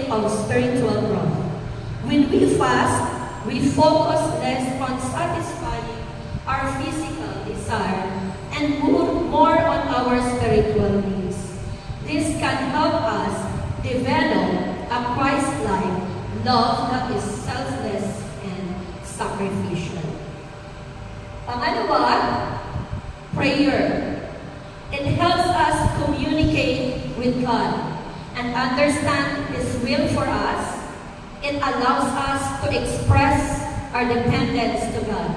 pursuit of spiritual growth. When we fast, we focus less on satisfying our physical desire and more on our spiritual needs. This can help us develop a Christ-like love that is selfless and sacrificial. Pangalawa, prayer. It helps us communicate with God and understand His will for us. It allows us to express our dependence to God,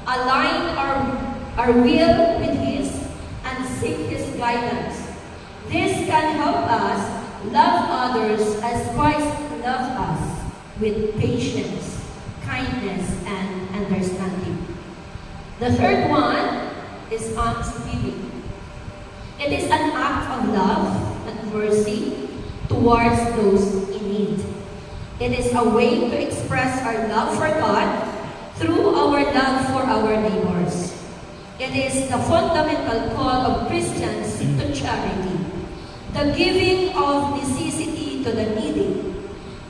align our will with His, and seek His guidance. This can help us love others as Christ loved us, with patience, kindness, and understanding. The third one is almsgiving. It is an act of love and mercy towards those in need. It is a way to express our love for God through our love for our neighbors. It is the fundamental call of Christians to charity, the giving of necessity to the needy.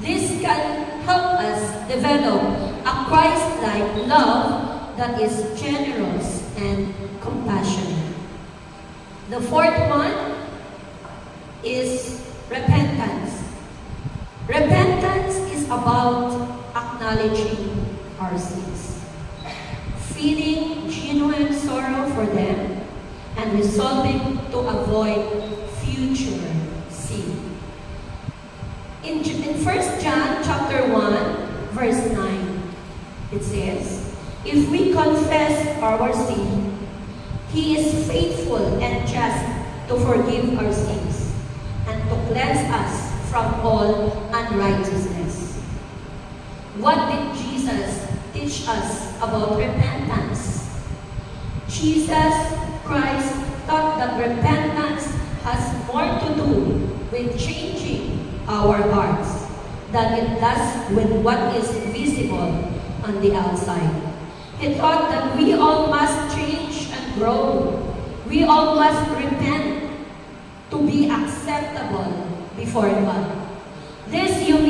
This can help us develop a Christ-like love that is generous and compassionate. The fourth one is repentance. Repentance is about acknowledging our sins, feeling genuine sorrow for them, and resolving to avoid future sin. In 1 John chapter 1, verse 9, it says, "If we confess our sin, He is faithful and just to forgive our sins and to cleanse us from all unrighteousness." What did Jesus teach us about repentance? Jesus Christ taught that repentance has more to do with changing our hearts than it does with what is visible on the outside. He taught that we all must change and grow. We all must repent to be acceptable before God. This humility